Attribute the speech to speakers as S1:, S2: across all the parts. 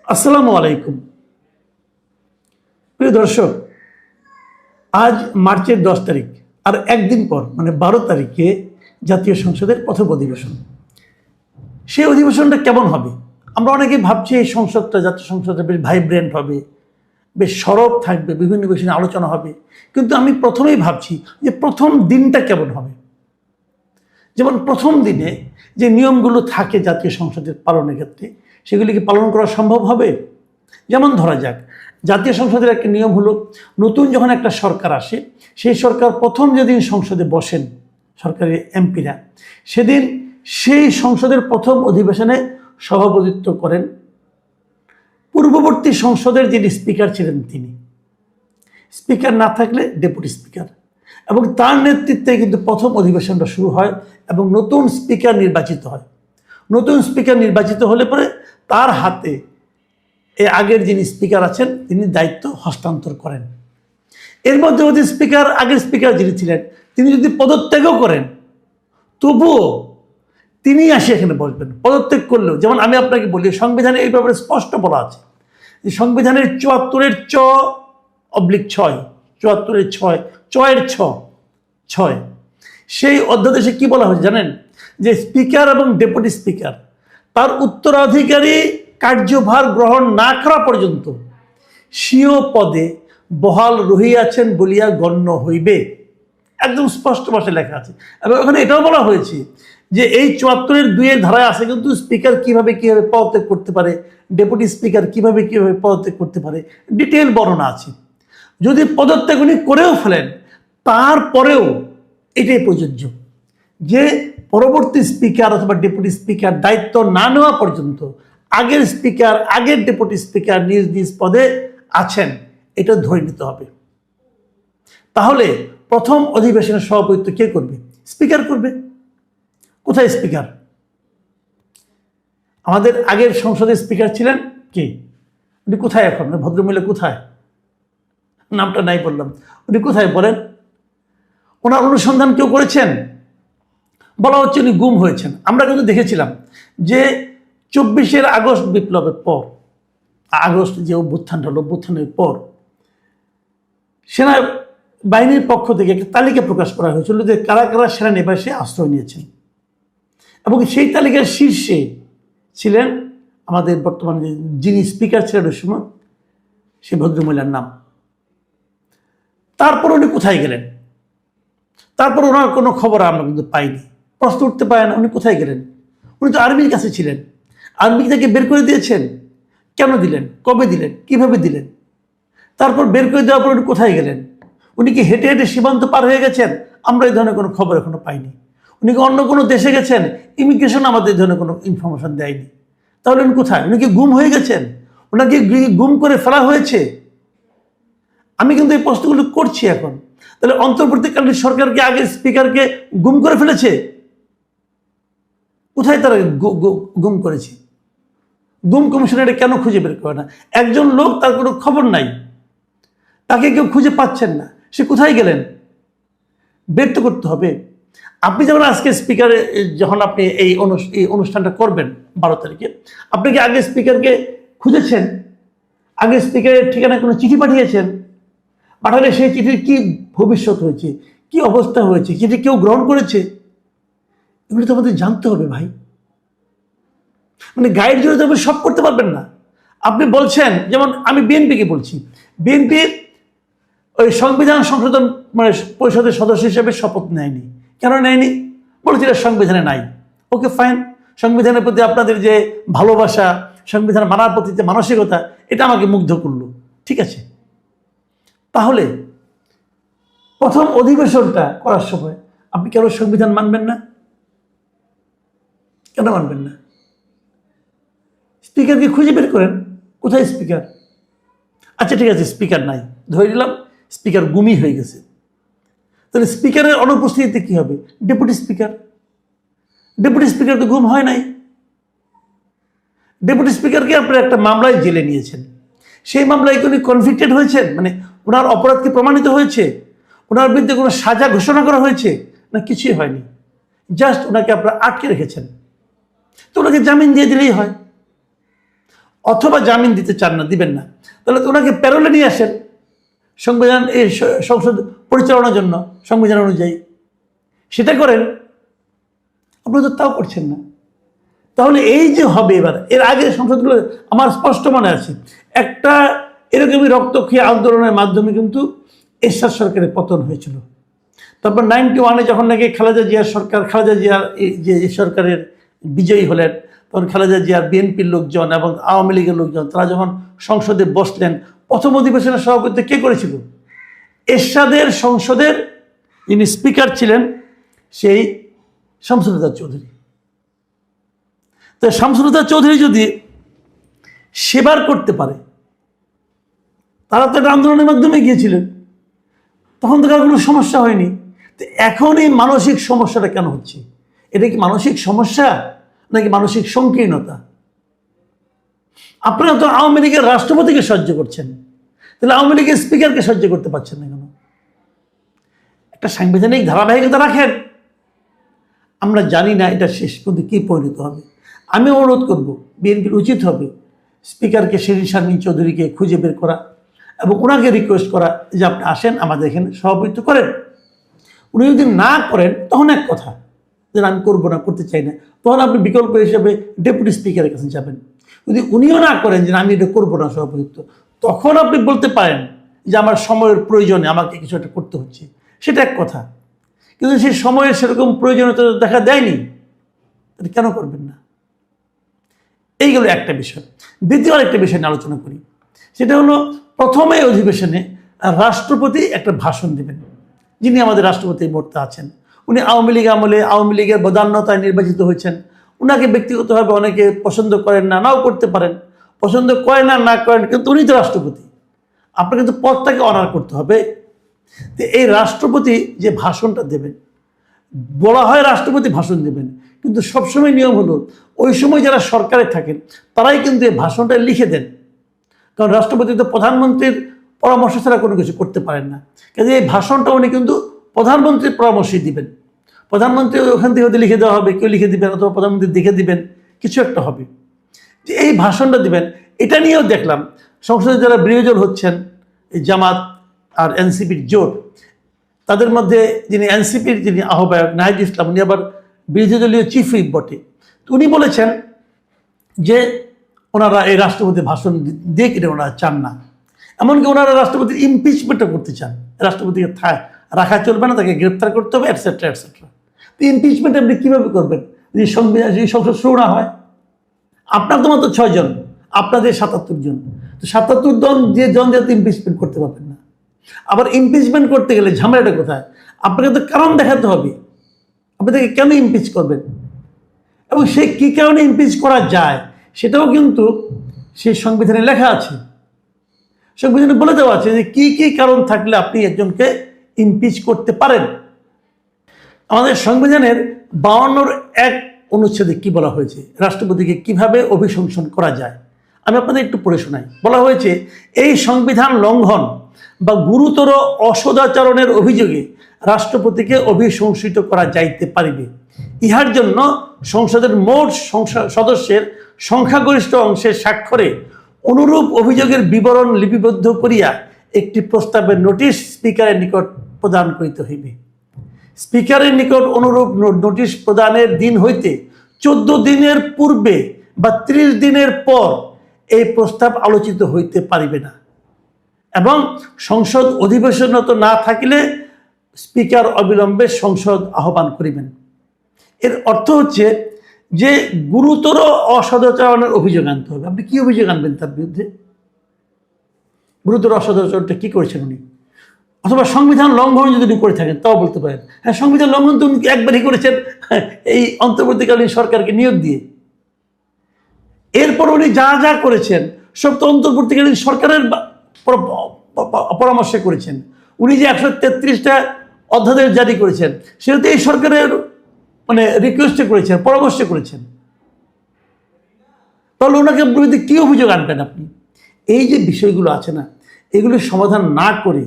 S1: আসসালামু আলাইকুম। প্রিয় দর্শক, আজ মার্চের 10 তারিখ, আর একদিন পর মানে 12 তারিখে জাতীয় সংসদের প্রথম অধিবেশন। সেই অধিবেশনটা কেমন হবে? আমরা অনেকেই ভাবছি এই সংসদটা, জাতীয় সংসদটা বেশ ভাইব্রেন্ট হবে, বেশ সরব থাকবে, বিভিন্ন বিষয় নিয়ে আলোচনা হবে। কিন্তু আমি প্রথমেই ভাবছি যে প্রথম দিনটা কেমন হবে। যেমন প্রথম দিনে যে নিয়মগুলো থাকে জাতীয় সংসদের পালনের ক্ষেত্রে, সেগুলি কি পালন করা সম্ভব হবে? যেমন ধরা যাক, জাতীয় সংসদের একটা নিয়ম হলো, নতুন যখন একটা সরকার আসে, সেই সরকার প্রথম যেদিন সংসদে বসেন সরকারের এমপিরা, সেদিন সেই সংসদের প্রথম অধিবেশনে সভাপতিত্ব করেন পূর্ববর্তী সংসদের যিনি স্পিকার ছিলেন তিনি। স্পিকার না থাকলে ডেপুটি স্পিকার, এবং তার নেতৃত্বে কিন্তু প্রথম অধিবেশনটা শুরু হয় এবং নতুন স্পিকার নির্বাচিত হয়। নতুন স্পিকার নির্বাচিত হলে পরে তার হাতে এর আগের যিনি স্পিকার আছেন তিনি দায়িত্ব হস্তান্তর করেন। এর মধ্যে আগের স্পিকার যিনি ছিলেন তিনি যদি পদত্যাগও করেন, তবুও তিনি আসে এখানে বসবেন। পদত্যাগ করলেও, যেমন আমি আপনাকে বলি, সংবিধানে এই ব্যাপারে স্পষ্ট বলা আছে যে সংবিধানের ৭৪-এর চ/6, ৭৪-এর 6 6 সেই অধ্যাদেশে কি বলা হয়েছে জানেন? যে স্পিকার এবং ডেপুটি স্পিকার তার উত্তরাধিকারী কার্যভার গ্রহণ না করা পর্যন্ত স্বীয় পদে বহাল রহিয়াছেন বলিয়া গণ্য হইবে। একদম স্পষ্ট ভাষায় লেখা আছে। এবং ওখানে এটাও বলা হয়েছে যে এই ৭৪-এর 2-এর ধারায় আছে কিন্তু স্পিকার কিভাবে পদত্যাগ করতে পারে, ডেপুটি স্পিকার কিভাবে পদত্যাগ করতে পারে, ডিটেল বর্ণনা আছে। যদি পদত্যাগ উনি করেও ফেলেন, তারপরেও এটাই প্রযোজ্য যে পরবর্তী স্পিকার অথবা ডেপুটি স্পিকার দায়িত্ব না নেওয়া পর্যন্ত আগের স্পিকার, আগের ডেপুটি স্পিকার নিজ নিজ পদে আছেন, এটা ধরে নিতে হবে। তাহলে প্রথম অধিবেশনের সভাপতিত্ব কে করবে? স্পিকার করবে। কোথায় স্পিকার? আমাদের আগের সংসদের স্পিকার ছিলেন কে? উনি কোথায় এখন? ভদ্রমহিলা কোথায়? নামটা নাই বললাম। উনি কোথায় বলেন? ওনার অনুসন্ধান কেউ করেছেন? বলা হচ্ছে উনি গুম হয়েছেন। আমরা কিন্তু দেখেছিলাম যে 24 আগস্ট বিপ্লবের পর, আগস্ট যে অভ্যুত্থানটা হলো, অভ্যুত্থানের পর সেনা বাহিনীর পক্ষ থেকে একটা তালিকা প্রকাশ করা হয়েছিল যে কারা কারা সেনানিবাসে আশ্রয় নিয়েছেন, এবং সেই তালিকার শীর্ষে ছিলেন আমাদের বর্তমানে যিনি স্পিকার ছিলেন ওই সময়, সেই ভদ্রমহিলার নাম। তারপর উনি কোথায় গেলেন? তারপর ওনার কোনো খবর আমরা কিন্তু পাইনি। প্রশ্ন উঠতে পারে না, উনি কোথায় গেলেন? উনি তো আর্মির কাছে ছিলেন। আর্মি থেকে বের করে দিয়েছেন। কেন দিলেন? কবে দিলেন? কিভাবে দিলেন? তারপর বের করে দেওয়ার পর উনি কোথায় গেলেন? উনি কি হেঁটে হেঁটে সীমান্ত পার হয়ে গেছেন? আমরা এই ধরনের কোনো খবর এখনো পাইনি। উনি কি অন্য কোনো দেশে গেছেন? ইমিগ্রেশন আমাদের এই ধরনের কোনো ইনফরমেশন দেয়নি। তাহলে উনি কোথায়? উনি কি গুম হয়ে গেছেন? ওনাকে গুম করে ফেলা হয়েছে? আমি কিন্তু এই প্রশ্নগুলো করছি এখন। তাহলে অন্তর্বর্তীকালীন সরকারকে আগে স্পিকারকে গুম করে ফেলেছে? কোথায় তারা গুম করেছে? গুম কমিশন এটা কেন খুঁজে বের করে না? একজন লোক, তার কোনো খবর নাই, তাকে কেউ খুঁজে পাচ্ছেন না, সে কোথায় গেলেন? বের তো করতে হবে। আপনি যেমন আজকে স্পিকারে, যখন আপনি এই অনুষ্ঠানটা করবেন 12 তারিখে, আপনি কি আগে স্পিকারকে খুঁজেছেন? আগে স্পিকারের ঠিকানায় কোনো চিঠি পাঠিয়েছেন? পাঠালে সেই চিঠির কি ভবিষ্যৎ হয়েছে, কি অবস্থা হয়েছে, চিঠি কেউ গ্রহণ করেছে? এগুলো তো আমাদের জানতে হবে ভাই। মানে গাইড জুড়ে তো আপনি সব করতে পারবেন না। আপনি বলছেন, যেমন আমি বিএনপিকে বলছি, বিএনপির ওই সংবিধান সংশোধন পরিষদের সদস্য হিসেবে শপথ নেয়নি। কেন নেয়নি? বলেছিল এটা সংবিধানে নাই। ওকে ফাইন, সংবিধানের প্রতি আপনাদের যে ভালোবাসা, সংবিধান মানার প্রতি যে মানসিকতা, এটা আমাকে মুগ্ধ করলো। ঠিক আছে, তাহলে প্রথম অধিবেশনটা করার সময় আপনি কেন সংবিধান মানবেন না? কেন মানবেন না? স্পিকারকে খুঁজে বের করেন। কোথায় স্পিকার? আচ্ছা ঠিক আছে, স্পিকার নাই, ধরে নিলাম স্পিকার গুমি হয়ে গেছে। তাহলে স্পিকারের অনুপস্থিতিতে কি হবে? Deputy speaker. ডেপুটি স্পিকার তো গুম হয় নাই। ডেপুটি স্পিকারকে আপনারা একটা মামলায় জেলে নিয়েছেন। সেই মামলায় উনি কনভিক্টেড হয়েছেন, মানে ওনার অপরাধ কি প্রমাণিত হয়েছে? ওনার বিরুদ্ধে কোনো সাজা ঘোষণা করা হয়েছে? না, কিছুই হয়নি। জাস্ট ওনাকে আপনারা আটকে রেখেছেন। তো ওনাকে জামিন দিয়ে দিলেই হয়। অথবা জামিন দিতে চান না, দিবেন না, তাহলে তো ওনাকে প্যারোলে নিয়ে আসেন সংবিধান এই সংসদ পরিচালনার জন্য সংবিধান অনুযায়ী, সেটা করেন। আপনি তো তাও করছেন না। তাহলে এই যে হবে এবার, এর আগে সংসদগুলো আমার স্পষ্ট মনে আছে, একটা এরকমই রক্তক্ষয়ী আন্দোলনের মাধ্যমে কিন্তু এরশাদ সরকারের পতন হয়েছিল। তারপর 91-এ যখন নাকি খালেদা জিয়ার সরকার, খালেদা জিয়ার যে সরকারের বিজয়ী হলেন, তখন খালেদা জিয়ার বিএনপির লোকজন এবং আওয়ামী লীগের লোকজন তারা যখন সংসদে বসলেন, প্রথম অধিবেশনের সভাপতিত্ব কে করেছিল? এরশাদের সংসদের যিনি স্পিকার ছিলেন সেই শামসুল চৌধুরী। তো শামসুল চৌধুরী যদি সেবার করতে পারে, তারা তো একটা আন্দোলনের মাধ্যমে গিয়েছিলেন, তখন তো কারো কোনো সমস্যা হয়নি। তো এখন এই মানসিক সমস্যাটা কেন হচ্ছে? এটা কি মানসিক সমস্যা নাকি মানসিক সংকীর্ণতা? আপনারা তো আওয়ামী লীগের রাষ্ট্রপতিকে সহ্য করছেন, তাহলে আওয়ামী লীগের স্পিকারকে সহ্য করতে পারছেন না কেন? একটা সাংবিধানিক ধারাবাহিকতা রাখেন। আমরা জানি না এটা শেষ পর্যন্ত কী পরিণত হবে। আমি অনুরোধ করব, বিএনপির উচিত হবে স্পিকারকে শিরীন শারমিন চৌধুরীকে খুঁজে বের করা এবং ওনাকে রিকোয়েস্ট করা যে আপনি আসেন, আমাদের এখানে সভাপতিত্ব করেন। উনি যদি না করেন তখন এক কথা, যে আমি করবো না, করতে চাই না, তখন আপনি বিকল্প হিসেবে ডেপুটি স্পিকারের কাছে যাবেন। যদি উনিও না করেন যে আমি এটা করবো না সভাপতিত্ব, তখন আপনি বলতে পারেন যে আমার সময়ের প্রয়োজনে আমাকে কিছু একটা করতে হচ্ছে, সেটা এক কথা। কিন্তু সেই সময়ের সেরকম প্রয়োজনীয়তা দেখা দেয়নি, তাহলে কেন করবেন না? এইগুলো একটা বিষয়। দ্বিতীয় আরেকটা বিষয় নিয়ে আলোচনা করি, সেটা হলো প্রথমে অধিবেশনে রাষ্ট্রপতি একটা ভাষণ দেবেন। যিনি আমাদের রাষ্ট্রপতি এই মুহূর্তে আছেন, উনি আওয়ামী লীগ আমলে আওয়ামী লীগের বদান্যতায় নির্বাচিত হয়েছেন। উনাকে ব্যক্তিগতভাবে অনেকে পছন্দ করেন না, নাও করতে পারেন, পছন্দ করেন না করেন, কিন্তু উনি তো রাষ্ট্রপতি, আপনাকে কিন্তু পদটাকে অনার করতে হবে। তো এই রাষ্ট্রপতি যে ভাষণটা দেবেন, বলা হয় রাষ্ট্রপতি ভাষণ দেবেন, কিন্তু সবসময় নিয়ম হলো ওই সময় যারা সরকারে থাকেন তারাই কিন্তু এই ভাষণটা লিখে দেন, কারণ রাষ্ট্রপতি তো প্রধানমন্ত্রীর পরামর্শ ছাড়া কোনো কিছু করতে পারেন না। কাজে এই ভাষণটা উনি কিন্তু প্রধানমন্ত্রীর পরামর্শই দিবেন। প্রধানমন্ত্রী ওখান থেকে হয়তো লিখে দেওয়া হবে, কেউ লিখে দিবেন, অথবা প্রধানমন্ত্রী দেখে দিবেন, কিছু একটা হবে যে এই ভাষণটা দিবেন। এটা নিয়েও দেখলাম সংসদে যারা বিরোধী দল হচ্ছেন, এই জামাত আর এনসিপির জোট, তাদের মধ্যে যিনি এনসিপির যিনি আহ্বায়ক নাহিদ ইসলাম, উনি আবার বিরোধী দলীয় চিফ হুইপ বটে। তো উনি বলেছেন যে ওনারা এই রাষ্ট্রপতি ভাষণ দিয়ে কিনে ওনারা চান না, এমনকি ওনারা রাষ্ট্রপতির ইমপিচমেন্টও করতে চান। রাষ্ট্রপতিকে রাখা চলবে না, তাকে গ্রেপ্তার করতে হবে, এটসেট্রা এটসেট্রা। তো ইমপিচমেন্ট আপনি কীভাবে করবেন যদি সংসদ শুরু না হয়? আপনার তো মাত্র 6 জন, আপনাদের 77 জন। তো 77 জন যাতে ইমপিচমেন্ট করতে পারবেন না। আবার ইমপিচমেন্ট করতে গেলে ঝামেলাটা কোথায়? আপনাকে তো কারণ দেখাতে হবে, আপনি তাকে কেন ইমপিচ করবেন এবং সে কী কারণে ইমপিচ করা যায় সেটাও কিন্তু সেই সংবিধানে লেখা আছে। সংবিধানে বলে দেওয়া আছে যে কী কী কারণ থাকলে আপনি একজনকে ইমপিচ করতে পারেন। আমাদের সংবিধানের 52-1 অনুচ্ছেদে কি বলা হয়েছে, রাষ্ট্রপতিকে কিভাবে অভিশংসন করা যায়, আমি আপনাদের একটু পড়ে শোনাই। বলা হয়েছে, এই সংবিধান লঙ্ঘন বা গুরুতর অসদাচরণের অভিযোগে রাষ্ট্রপতিকে অভিশংসিত করা যাইতে পারিবে। ইহার জন্য সংসদের মোট সদস্যের সংখ্যাগরিষ্ঠ অংশের স্বাক্ষরে অনুরূপ অভিযোগের বিবরণ লিপিবদ্ধ করিয়া একটি প্রস্তাবের নোটিশ স্পিকারের নিকট প্রদান করিতে হইবে। স্পিকারের নিকট অনুরূপ নোটিশ প্রদানের দিন হইতে 14 দিনের পূর্বে বা 30 দিনের পর এই প্রস্তাব আলোচিত হইতে পারিবে না, এবং সংসদ অধিবেশনরত না থাকিলে স্পিকার অবিলম্বে সংসদ আহ্বান করিবেন। এর অর্থ হচ্ছে যে গুরুতর অসদাচরণের অভিযোগ আনতে হবে। আপনি কি অভিযোগ আনবেন তার বিরুদ্ধে? গুরুতর অসদাচরণটা কি করেছেন উনি, অথবা সংবিধান লঙ্ঘন যদি উনি করে থাকেন তাও বলতে পারেন। হ্যাঁ, সংবিধান লঙ্ঘন তো উনি একবারই করেছেন এই অন্তর্বর্তীকালীন সরকারকে নিয়োগ দিয়ে। এরপর উনি যা যা করেছেন সব তো অন্তর্বর্তীকালীন সরকারের পরামর্শে করেছেন। উনি যে 133টা অধ্যাদেশ জারি করেছেন সেটা তো এই সরকারের রিকোয়েস্টে করেছেন, পরামর্শে করেছেন। তাহলে ওনাকে বিরুদ্ধে কী অভিযোগ আনবেন আপনি? এই যে বিষয়গুলো আছে না, এগুলোর সমাধান না করে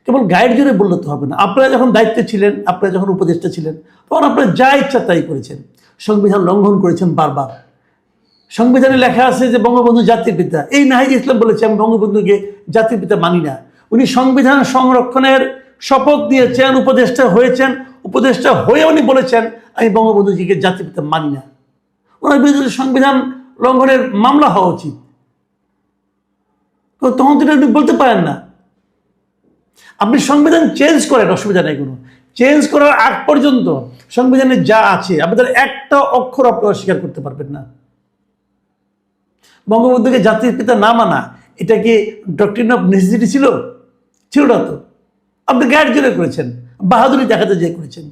S1: কেবল গাইড জোরে বললে তো হবে না। আপনারা যখন দায়িত্বে ছিলেন, আপনারা যখন উপদেষ্টা ছিলেন, তখন আপনারা যা ইচ্ছা তাই করেছেন, সংবিধান লঙ্ঘন করেছেন বারবার। সংবিধানে লেখা আছে যে বঙ্গবন্ধু জাতির পিতা। এই নাহিদ ইসলাম বলেছে আমি বঙ্গবন্ধুকে জাতির পিতা মানি না। উনি সংবিধান সংরক্ষণের শপথ নিয়েছেন, উপদেষ্টা হয়েছেন, উপদেষ্টা হয়ে উনি বলেছেন আমি বঙ্গবন্ধুজিকে জাতির পিতা মানি না। ওনার বিরুদ্ধে সংবিধান লঙ্ঘনের মামলা হওয়া উচিত। তখন তো এটা বলতে পারেন না। আপনি সংবিধান চেঞ্জ করেন, অসুবিধা নেই কোনো। চেঞ্জ করার আগ পর্যন্ত সংবিধানে যা আছে আপনাদের একটা অক্ষর আপনি অস্বীকার করতে পারবেন না। বঙ্গবন্ধুকে জাতির পিতা না মানা এটা কি ডক্ট্রিন অফ নেসেসিটি ছিল? ছিল না তো। আপনি গায়ের জোরে করেছেন, বাহাদুরি দেখাতে যে করেছেন।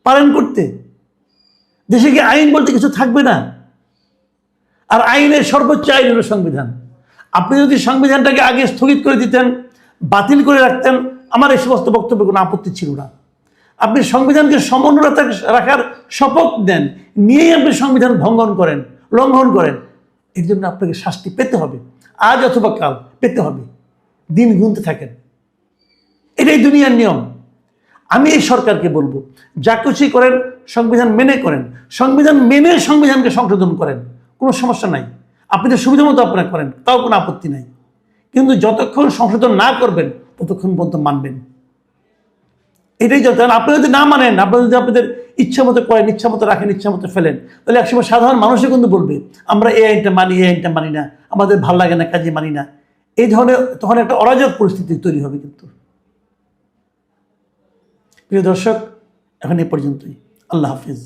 S1: পালন করতে দেশে কি আইন বলতে কিছু থাকবে না? আর আইনের সর্বোচ্চ আইন হলো সংবিধান। আপনি যদি সংবিধানটাকে আগে স্থগিত করে দিতেন, বাতিল করে রাখতেন, আমার এই সমস্ত বক্তব্যে কোনো আপত্তি ছিল না। আপনি সংবিধানকে সমুন্নত রাখার শপথ নেন, নিয়েই আপনি সংবিধান লঙ্ঘন করেন। এর জন্য আপনাকে শাস্তি পেতে হবে, আজ অথবা কাল পেতে হবে। দিন গুনতে থাকেন, এটাই দুনিয়ার নিয়ম। আমি এই সরকারকে বলবো, যা কিছুই করেন সংবিধান মেনে করেন, সংবিধান মেনে সংবিধানকে সংশোধন করেন, কোনো সমস্যা নাই। আপনাদের সুবিধা মতো আপনারা করেন, তাও কোনো আপত্তি নাই। কিন্তু যতক্ষণ সংশোধন না করবেন ততক্ষণ পর্যন্ত মানবেন, এটাই যত। আপনি যদি না মানেন, আপনারা যদি আপনাদের ইচ্ছা মতো করেন, ইচ্ছা মতো রাখেন, ইচ্ছা মতো ফেলেন, তাহলে একসময় সাধারণ মানুষই কিন্তু বলবে আমরা এই আইনটা মানি, এই আইনটা মানি না, আমাদের ভাল লাগে না, কাজে মানি না। এই ধরনের তখন একটা অরাজক পরিস্থিতি তৈরি হবে। কিন্তু প্রিয় দর্শক, এখন এ পর্যন্তই। আল্লাহ হাফিজ।